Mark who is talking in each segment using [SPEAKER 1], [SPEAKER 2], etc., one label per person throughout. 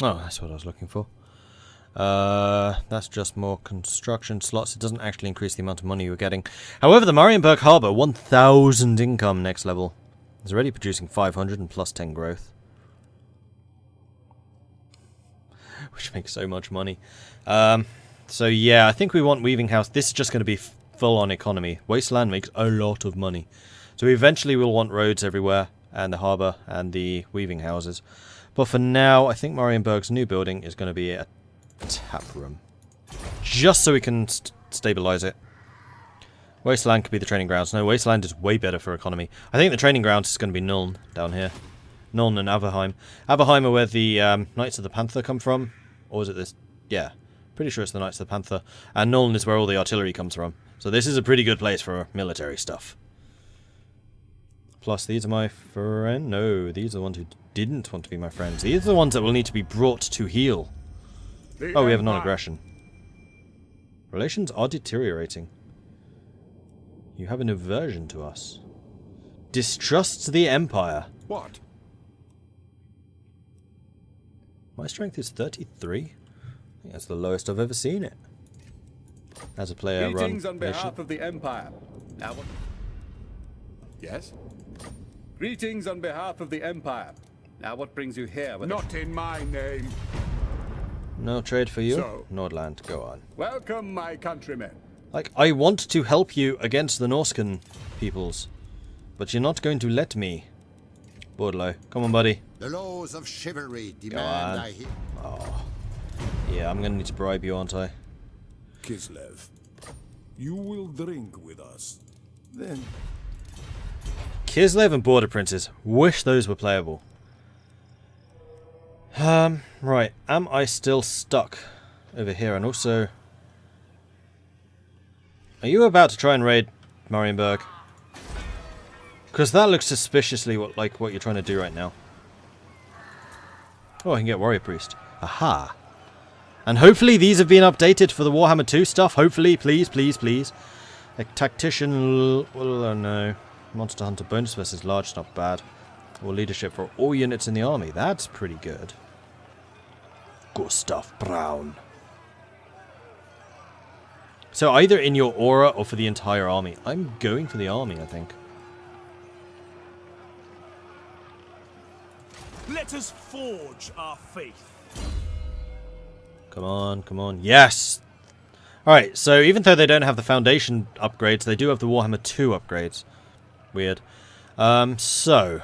[SPEAKER 1] Oh, that's what I was looking for. That's just more construction slots. It doesn't actually increase the amount of money you're getting. However, the Marienburg Harbour, 1,000 income next level. It's already producing 500 and plus 10 growth. Which makes so much money. So yeah, I think we want Weaving House. This is just going to be full-on economy. Wasteland makes a lot of money. So eventually we'll want roads everywhere, and the harbour, and the Weaving Houses. But for now, I think Marienburg's new building is going to be a tap room. Just so we can stabilise it. Wasteland could be the training grounds. No, Wasteland is way better for economy. I think the training grounds is going to be Nuln down here. Nuln and Averheim. Averheim are where the Knights of the Panther come from. Or is it this? Yeah. Pretty sure it's the Knights of the Panther. And Nuln is where all the artillery comes from. So this is a pretty good place for military stuff. Plus, these are my friends. No, these are the ones who didn't want to be my friends. These are the ones that will need to be brought to heel. Oh, we have non-aggression. Relations are deteriorating. You have an aversion to us. Distrusts the Empire.
[SPEAKER 2] What?
[SPEAKER 1] My strength is 33. I think that's the lowest I've ever seen it. As a player
[SPEAKER 3] Greetings
[SPEAKER 1] run
[SPEAKER 3] on behalf of the Empire. Now what?
[SPEAKER 2] Yes?
[SPEAKER 3] Greetings on behalf of the Empire. Now what brings you here?
[SPEAKER 2] Not in my name.
[SPEAKER 1] No trade for you?
[SPEAKER 2] So?
[SPEAKER 1] Nordland, go on.
[SPEAKER 3] Welcome, my countrymen.
[SPEAKER 1] Like, I want to help you against the Norscan peoples. But you're not going to let me. Bordlow, come on, buddy.
[SPEAKER 4] The laws of chivalry demand I hear.
[SPEAKER 1] Oh. Yeah, I'm gonna need to bribe you, aren't I?
[SPEAKER 2] Kislev, you will drink with us. Then
[SPEAKER 1] Kislev and Border Princes. Wish those were playable. Right. Am I still stuck over here? And also, are you about to try and raid Marienburg? Because that looks suspiciously like what you're trying to do right now. Oh, I can get Warrior Priest. Aha. And hopefully these have been updated for the Warhammer 2 stuff. Hopefully, please, please, please. A Tactician, well, no. Monster Hunter bonus versus large, not bad. Or leadership for all units in the army. That's pretty good. Gustav Braun. So either in your aura or for the entire army. I'm going for the army, I think.
[SPEAKER 5] Let us forge our faith.
[SPEAKER 1] Come on, come on. Yes! Alright, so even though they don't have the Foundation upgrades, they do have the Warhammer 2 upgrades. Weird. So.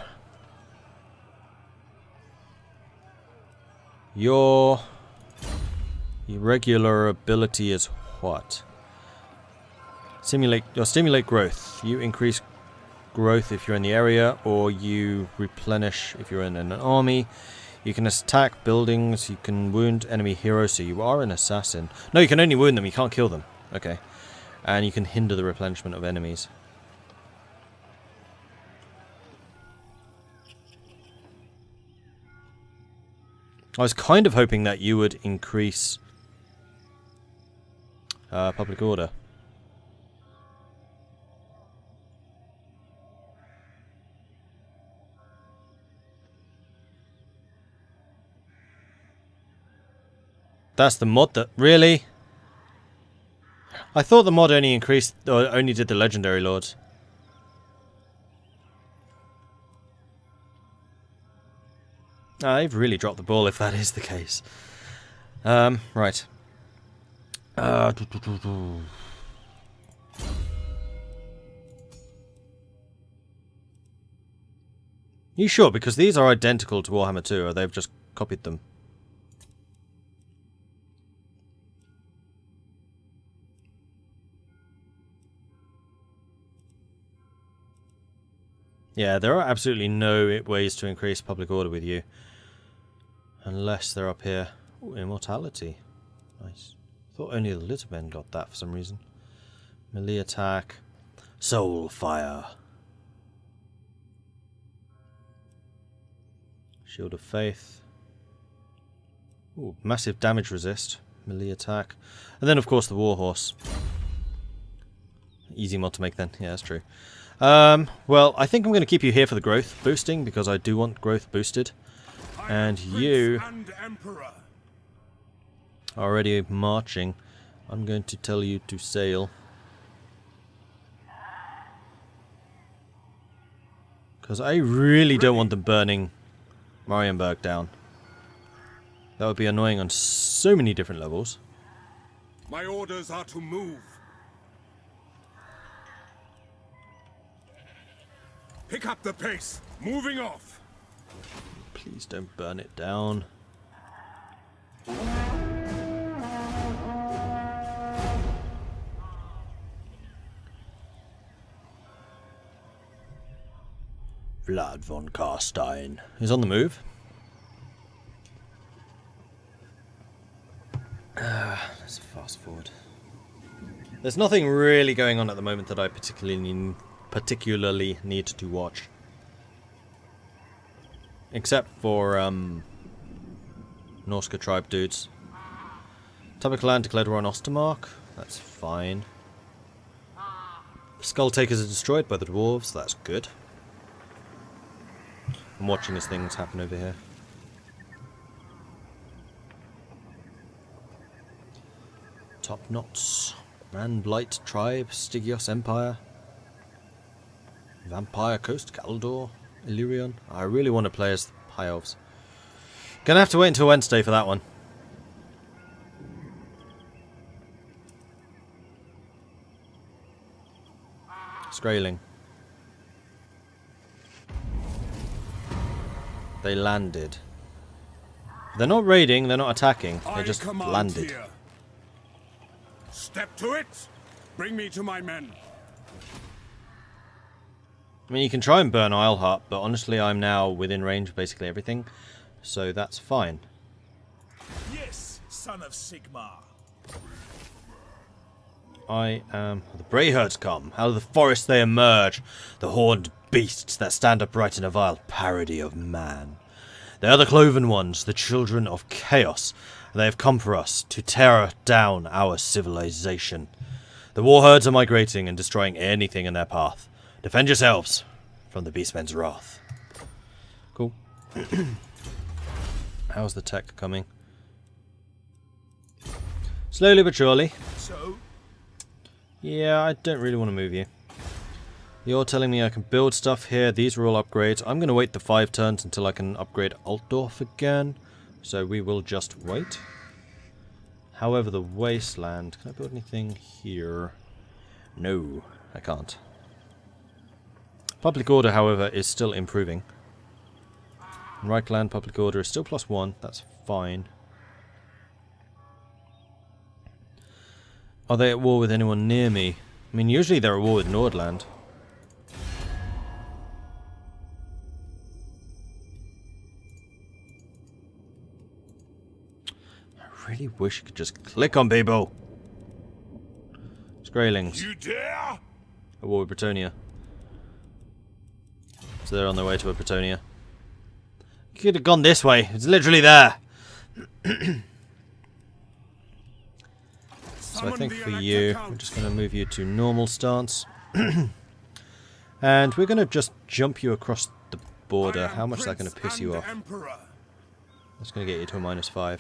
[SPEAKER 1] Your irregular ability is what? Stimulate growth. You increase growth if you're in the area, or you replenish if you're in an army. You can attack buildings, you can wound enemy heroes, so you are an assassin. No, you can only wound them, you can't kill them. Okay. And you can hinder the replenishment of enemies. I was kind of hoping that you would increase public order. That's the mod that... Really? I thought the mod only increased... or only did the legendary lords. They've really dropped the ball if that is the case. Right. You sure? Because these are identical to Warhammer 2, or they've just copied them. Yeah, there are absolutely no ways to increase public order with you. Unless they're up here. Ooh, immortality. Nice. Thought only the little men got that for some reason. Melee attack. Soul fire. Shield of faith. Ooh, massive damage resist. Melee attack. And then of course the warhorse. Easy mod to make then. Yeah, that's true. Well, I think I'm going to keep you here for the growth boosting, because I do want growth boosted. And you
[SPEAKER 5] and Emperor.
[SPEAKER 1] are already marching. I'm going to tell you to sail. Because I really don't want them burning Marienburg down. That would be annoying on so many different levels.
[SPEAKER 5] My orders are to move. Pick up the pace. Moving off.
[SPEAKER 1] Please don't burn it down. Vlad von Carstein is on the move. Let's fast forward. There's nothing really going on at the moment that I particularly need to watch. Except for Norska tribe dudes. Tabakland declared war on Ostermark. That's fine. Skull Takers are destroyed by the dwarves. That's good. I'm watching as things happen over here. Top Knots, Man Blight Tribe, Stygios Empire, Vampire Coast, Galdor, Illyrian. I really want to play as High Elves. Gonna have to wait until Wednesday for that one. Skraeling. They landed. They're not raiding, they're not attacking, they just
[SPEAKER 5] command
[SPEAKER 1] landed.
[SPEAKER 5] here. Step to it. Bring me to my men.
[SPEAKER 1] I mean, you can try and burn Isleheart, but honestly, I'm now within range of basically everything, so that's fine.
[SPEAKER 5] Yes, son of Sigmar.
[SPEAKER 1] I am... The Brayherds come. Out of the forest they emerge. The horned beasts that stand upright in a vile parody of man. They are the Cloven Ones, the children of chaos. And they have come for us to tear down our civilization. The warherds are migrating and destroying anything in their path. Defend yourselves from the beastmen's wrath. Cool. How's the tech coming? Slowly but surely.
[SPEAKER 5] So,
[SPEAKER 1] Yeah, I don't really want to move you. You're telling me I can build stuff here. These are all upgrades. I'm going to wait the 5 turns until I can upgrade Altdorf again. So we will just wait. However, the Wasteland... Can I build anything here? No, I can't. Public Order, however, is still improving. Reichland Public Order is still +1. That's fine. Are they at war with anyone near me? I mean, usually they're at war with Nordland. I really wish you could just click on people. Skraelings.
[SPEAKER 5] you dare?
[SPEAKER 1] At war with Bretonia. So they're on their way to Bretonia. You could have gone this way. It's literally there. So I think for you, we're just going to move you to normal stance. And we're going to just jump you across the border. How much is that going to piss you off? That's going to get you to a -5.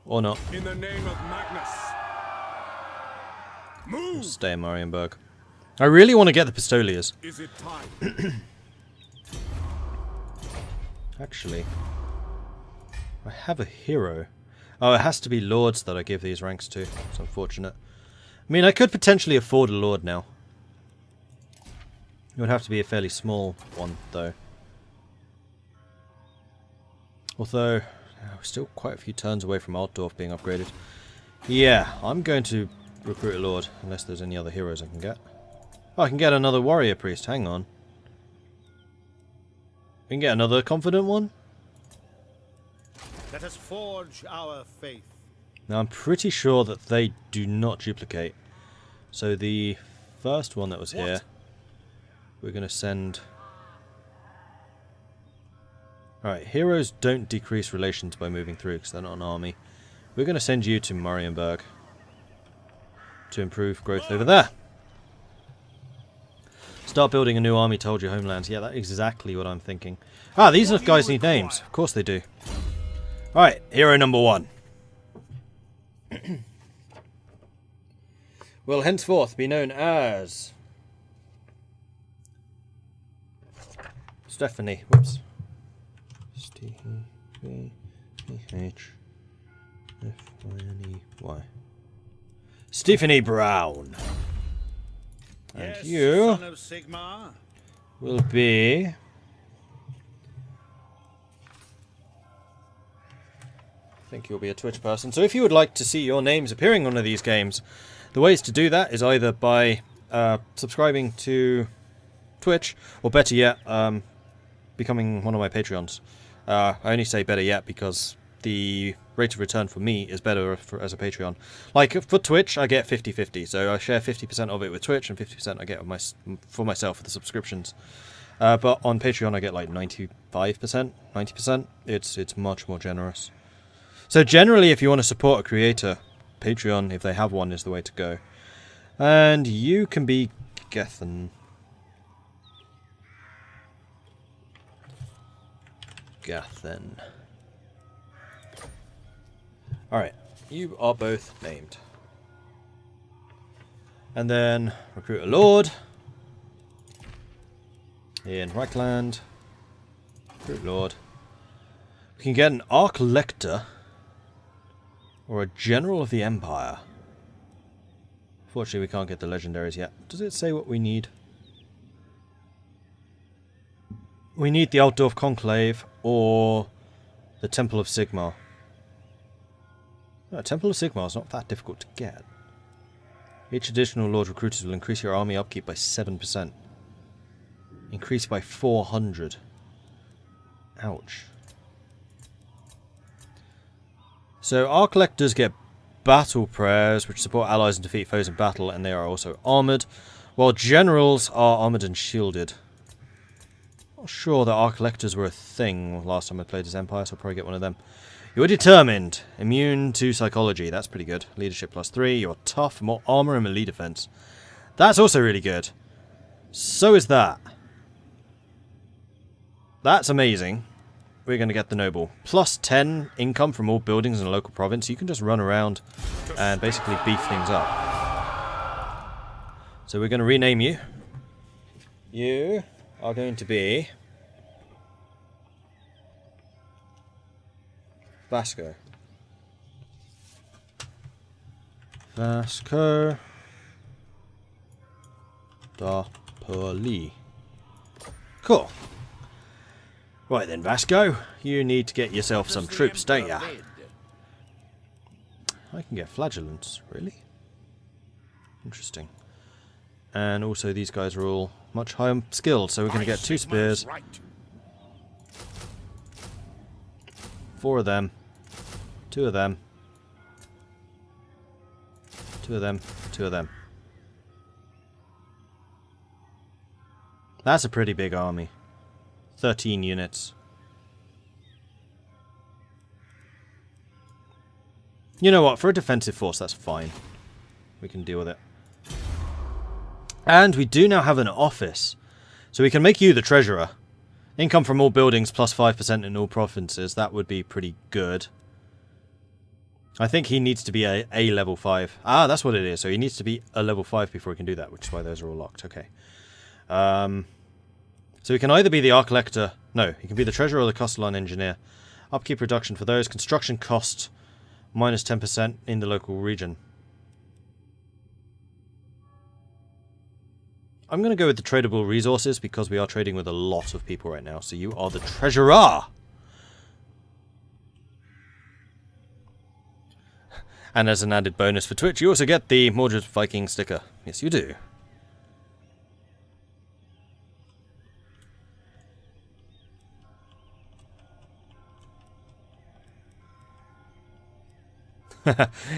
[SPEAKER 1] Or not.
[SPEAKER 5] In the name of Magnus. Move.
[SPEAKER 1] Stay in Marienburg. I really want to get the Pistoliers.
[SPEAKER 5] Is it time?
[SPEAKER 1] Actually, I have a hero. Oh, it has to be lords that I give these ranks to. It's unfortunate. I mean, I could potentially afford a lord now. It would have to be a fairly small one, though. Although, we're still quite a few turns away from Altdorf being upgraded. Yeah, I'm going to recruit a lord, unless there's any other heroes I can get. Oh, I can get another warrior priest. Hang on. We can get another confident one?
[SPEAKER 4] Let us forge our faith.
[SPEAKER 1] Now, I'm pretty sure that they do not duplicate. So the first one that was here, we're going to send... Alright, heroes don't decrease relations by moving through because they're not an army. We're going to send you to Marienburg to improve growth over there. Start building a new army, told you homelands. Yeah, that's exactly what I'm thinking. Ah, these guys need names. Of course they do. Alright, hero number 1. Will henceforth be known as... Stephanie. Whoops. Stephanie. Stephanie Brown. And
[SPEAKER 4] Yes,
[SPEAKER 1] you
[SPEAKER 4] son of Sigmar.
[SPEAKER 1] will be... I think you'll be a Twitch person. So if you would like to see your names appearing on one of these games, the ways to do that is either by subscribing to Twitch, or better yet, becoming one of my Patreons. I only say better yet because the rate of return for me is better as a Patreon. Like, for Twitch, I get 50-50, so I share 50% of it with Twitch, and 50% I get for myself for the subscriptions. But on Patreon, I get like 95%, 90%. It's much more generous. So generally, if you want to support a creator, Patreon, if they have one, is the way to go. And you can be Gethen. Gethen. Alright, you are both named. And then recruit a lord in Reichland. Recruit lord. We can get an Arch Lector or a General of the Empire. Fortunately, we can't get the legendaries yet. Does it say what we need? We need the Altdorf Conclave or the Temple of Sigmar. No, Temple of Sigmar is not that difficult to get. Each additional Lord recruited will increase your army upkeep by 7%. Increase by 400. Ouch. So our collectors get battle prayers, which support allies and defeat foes in battle, and they are also armoured, while generals are armoured and shielded. Not sure that our collectors were a thing last time I played as Empire, so I'll probably get one of them. You're determined. Immune to psychology. That's pretty good. Leadership +3. You're tough. More armor and melee defense. That's also really good. So is that. That's amazing. We're going to get the noble. +10 income from all buildings in a local province. You can just run around and basically beef things up. So we're going to rename you. You are going to be... Vasco. Vasco da Poli. Cool. Right then, Vasco, you need to get yourself some troops, don't ya? I can get flagellants, really? Interesting. And also these guys are all much higher skilled, so we're going to get 2 spears. 4 of them. 2 of them. 2 of them. 2 of them. That's a pretty big army. 13 units. You know what? For a defensive force, that's fine. We can deal with it. And we do now have an office. So we can make you the treasurer. Income from all buildings +5% in all provinces. That would be pretty good. I think he needs to be a level 5. Ah, that's what it is. So he needs to be a level 5 before he can do that, which is why those are all locked. Okay. So he can either be the Arch Lector. No, he can be the treasurer or the Castellan engineer. Upkeep reduction for those. Construction cost -10% in the local region. I'm going to go with the tradable resources because we are trading with a lot of people right now. So you are the treasurer. And as an added bonus for Twitch, you also get the Mordred Viking sticker. Yes, you do.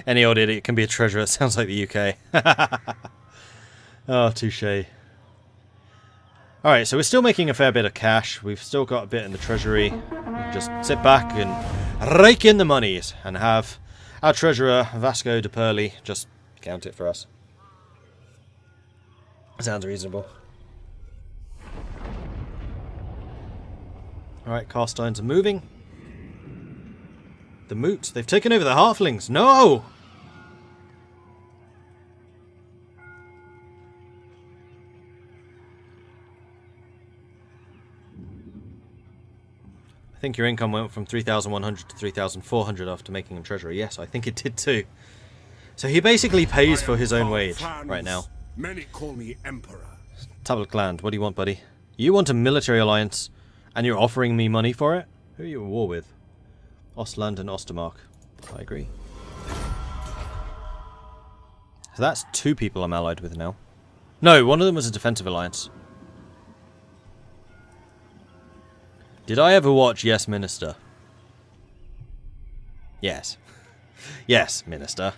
[SPEAKER 1] Any old idiot can be a treasurer. Sounds like the UK. Oh, touche. Alright, so we're still making a fair bit of cash. We've still got a bit in the treasury. We can just sit back and rake in the monies and have our treasurer, Vasco de Purley, just count it for us. Sounds reasonable. Alright, Carsteins are moving. The Moot. They've taken over the Halflings. No! I think your income went from 3,100 to 3,400 after making him treasurer. Yes, I think it did too. So he basically pays for his own
[SPEAKER 2] Karl
[SPEAKER 1] wage
[SPEAKER 2] Franz.
[SPEAKER 1] right now.
[SPEAKER 2] Many call me Emperor.
[SPEAKER 1] Tablet Land, what do you want, buddy? You want a military alliance, and you're offering me money for it? Who are you at war with? Ostland and Ostermark. I agree. So that's 2 people I'm allied with now. No, one of them was a defensive alliance. Did I ever watch Yes, Minister? Yes. Yes, Minister.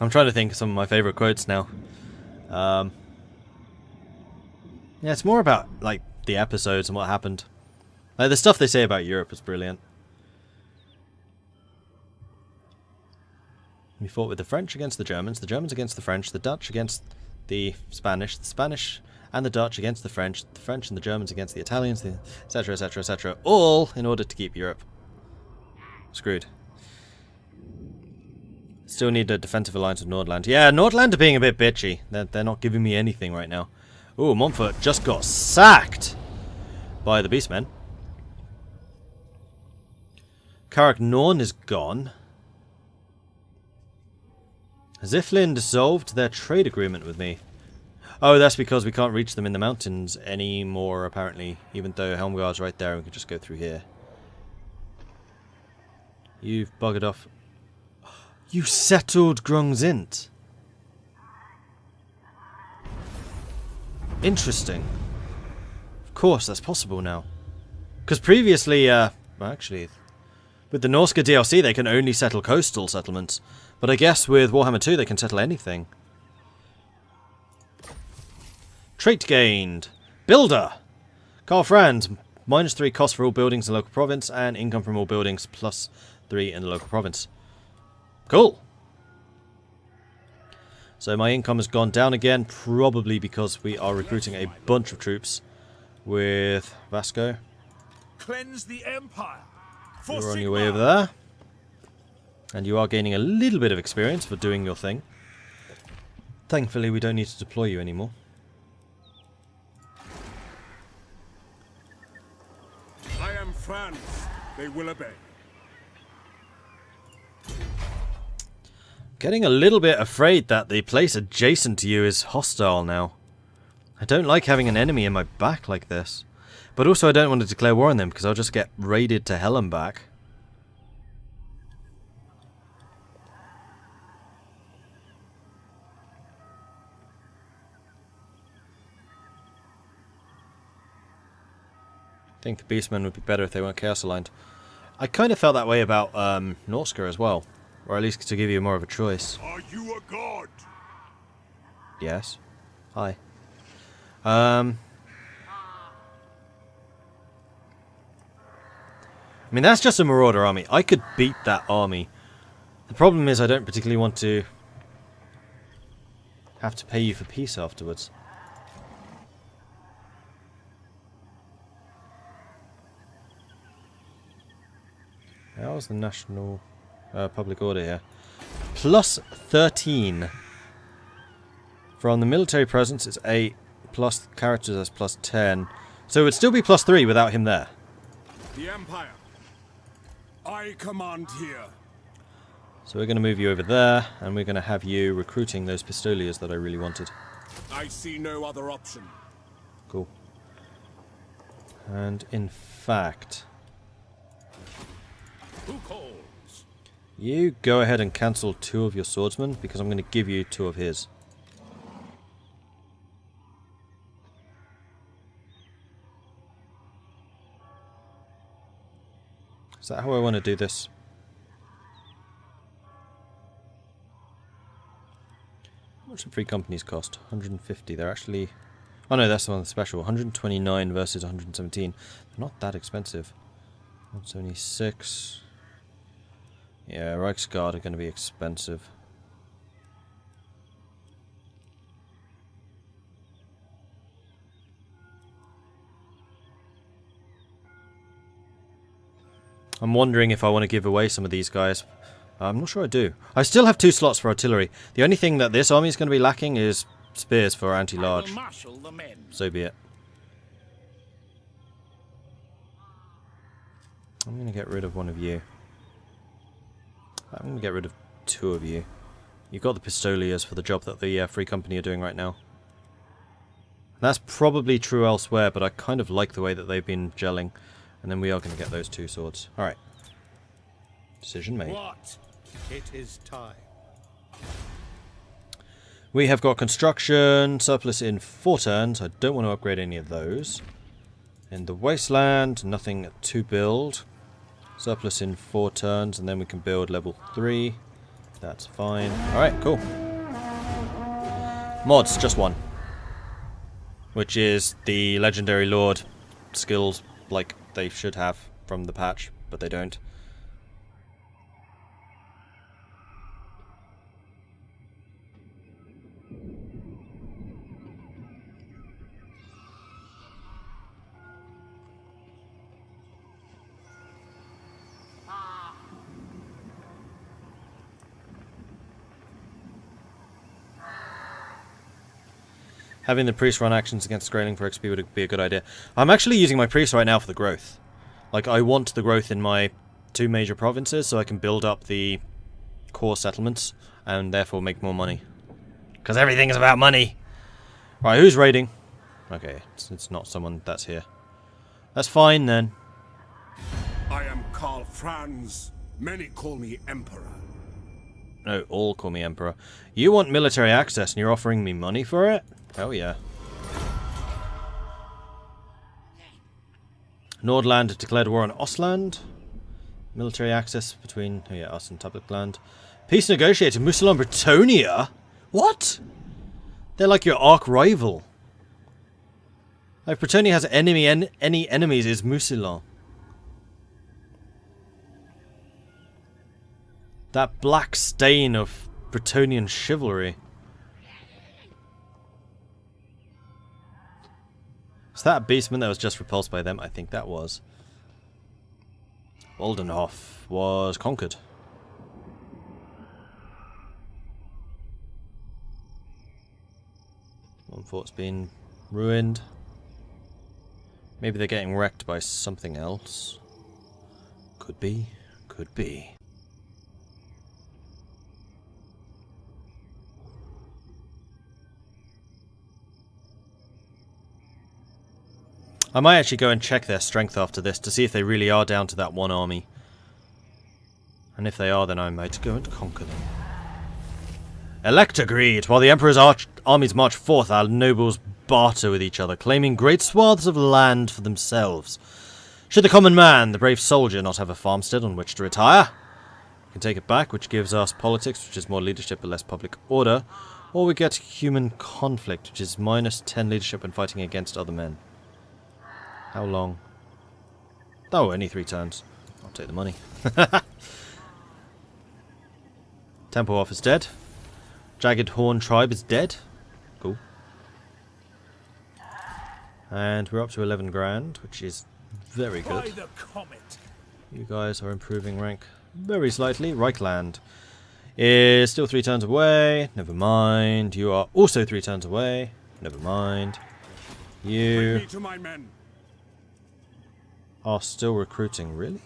[SPEAKER 1] I'm trying to think of some of my favourite quotes now. Yeah, it's more about, like, the episodes and what happened. Like, the stuff they say about Europe is brilliant. We fought with the French against the Germans against the French, the Dutch against the Spanish and the Dutch against the French and the Germans against the Italians, etc, etc, etc, all in order to keep Europe screwed. Still need a defensive alliance with Nordland. Yeah, Nordland are being a bit bitchy. They're not giving me anything right now. Ooh, Montfort just got sacked by the Beastmen. Carrick Norn is gone. Ziflin dissolved their trade agreement with me. Oh, that's because we can't reach them in the mountains anymore, apparently. Even though Helmgard's right there, we can just go through here. You've buggered off. You settled Grungzint. Interesting. Of course, that's possible now. Because previously, well, actually, with the Norska DLC, they can only settle coastal settlements. But I guess with Warhammer 2, they can settle anything. Trait gained. Builder. Karl Franz. -3 cost for all buildings in the local province, and income from all buildings +3 in the local province. Cool. So my income has gone down again, probably because we are recruiting a bunch of troops with Vasco.
[SPEAKER 5] Cleanse the Empire. For
[SPEAKER 1] You're on your way over there. And you are gaining a little bit of experience for doing your thing. Thankfully, we don't need to deploy you anymore.
[SPEAKER 2] I am Franz. They will obey.
[SPEAKER 1] Getting a little bit afraid that the place adjacent to you is hostile now. I don't like having an enemy in my back like this. But also I don't want to declare war on them because I'll just get raided to hell and back. I think the Beastmen would be better if they weren't Chaos Aligned. I kind of felt that way about Norska as well. Or at least to give you more of a choice.
[SPEAKER 2] Are you a god?
[SPEAKER 1] Yes. Hi. I mean, that's just a Marauder army. I could beat that army. The problem is I don't particularly want to have to pay you for peace afterwards. How's the national public order here? +13. From the military presence, it's 8. Plus characters, that's +10. So it would still be +3 without him there.
[SPEAKER 2] The Empire. I command here.
[SPEAKER 1] So we're going to move you over there, and we're going to have you recruiting those Pistoliers that I really wanted.
[SPEAKER 2] I see no other option.
[SPEAKER 1] Cool. And in fact,
[SPEAKER 2] Who calls?
[SPEAKER 1] you go ahead and cancel 2 of your swordsmen, because I'm going to give you 2 of his. Is that how I want to do this? How much do free companies cost? 150. They're actually... Oh no, that's the one that's special. 129 versus 117. They're not that expensive. 176. Yeah, Reichsguard are going to be expensive. I'm wondering if I want to give away some of these guys. I'm not sure I do. I still have 2 slots for artillery. The only thing that this army is going to be lacking is spears for anti-large. So be it. I'm going to get rid of one of you. I'm going to get rid of 2 of you. You've got the Pistoliers for the job that the Free Company are doing right now. That's probably true elsewhere, but I kind of like the way that they've been gelling. And then we are going to get those 2 swords. Alright. Decision made.
[SPEAKER 4] What? It is time.
[SPEAKER 1] We have got construction surplus in 4 turns. I don't want to upgrade any of those. In the wasteland, nothing to build. Surplus in 4 turns, and then we can build level 3. That's fine. Alright, cool. Mods, just 1. Which is the Legendary Lord skills like they should have from the patch, but they don't. Having the priest run actions against scaling for XP would be a good idea. I'm actually using my priest right now for the growth. Like, I want the growth in my 2 major provinces so I can build up the core settlements and therefore make more money. Because everything is about money! Right, who's raiding? Okay, it's not someone that's here. That's fine then.
[SPEAKER 2] I am Karl Franz. Many call me Emperor.
[SPEAKER 1] No, all call me Emperor. You want military access and you're offering me money for it? Hell yeah. Nordland have declared war on Ostland. Military access between us and Tabakland. Peace negotiated. Musil and Bretonia? What? They're like your arch rival. If Bretonia has any enemies, is Musilon. That black stain of Bretonian chivalry. Is that a beastman that was just repulsed by them? I think that was. Waldenhof was conquered. One fort's been ruined. Maybe they're getting wrecked by something else. Could be. Could be. I might actually go and check their strength after this to see if they really are down to that 1 army. And if they are, then I might go and conquer them. Elect agreed. While the Emperor's armies march forth, our nobles barter with each other, claiming great swaths of land for themselves. Should the common man, the brave soldier, not have a farmstead on which to retire? We can take it back, which gives us politics, which is more leadership but less public order. Or we get human conflict, which is -10 leadership when fighting against other men. How long? Oh, only 3 turns. I'll take the money. Temple Off is dead. Jagged Horn Tribe is dead. Cool. And we're up to 11 grand, which is very good.
[SPEAKER 5] By the comet.
[SPEAKER 1] You guys are improving rank very slightly. Reichland is still 3 turns away. Never mind. You are also 3 turns away. Never mind.
[SPEAKER 2] Bring
[SPEAKER 1] You
[SPEAKER 2] me to my men.
[SPEAKER 1] are still recruiting, really?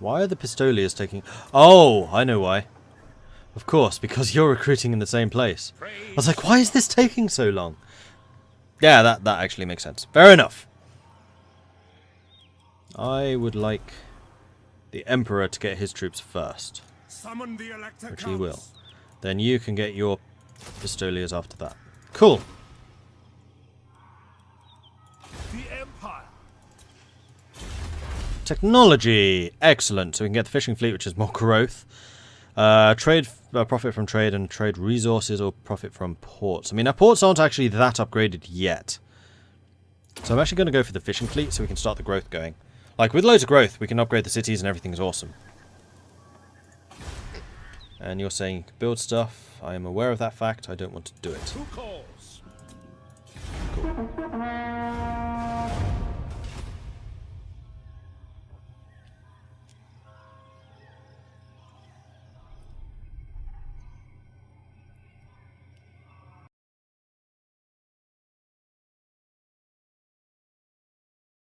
[SPEAKER 1] Why are the Pistoliers taking... Oh, I know why. Of course, because you're recruiting in the same place. I was like, why is this taking so long? Yeah, that actually makes sense. Fair enough. I would like the Emperor to get his troops first,
[SPEAKER 2] Summon the Elector
[SPEAKER 1] which he will.
[SPEAKER 2] Counts.
[SPEAKER 1] Then you can get your Pistoliers after that. Cool.
[SPEAKER 5] The Empire.
[SPEAKER 1] Technology! Excellent. So we can get the fishing fleet, which is more growth. Trade, profit from trade and trade resources, or profit from ports. I mean, our ports aren't actually that upgraded yet. So I'm actually going to go for the fishing fleet so we can start the growth going. Like, with loads of growth, we can upgrade the cities and everything's awesome. And you're saying build stuff. I am aware of that fact. I don't want to do it.
[SPEAKER 5] Who calls?
[SPEAKER 1] Cool.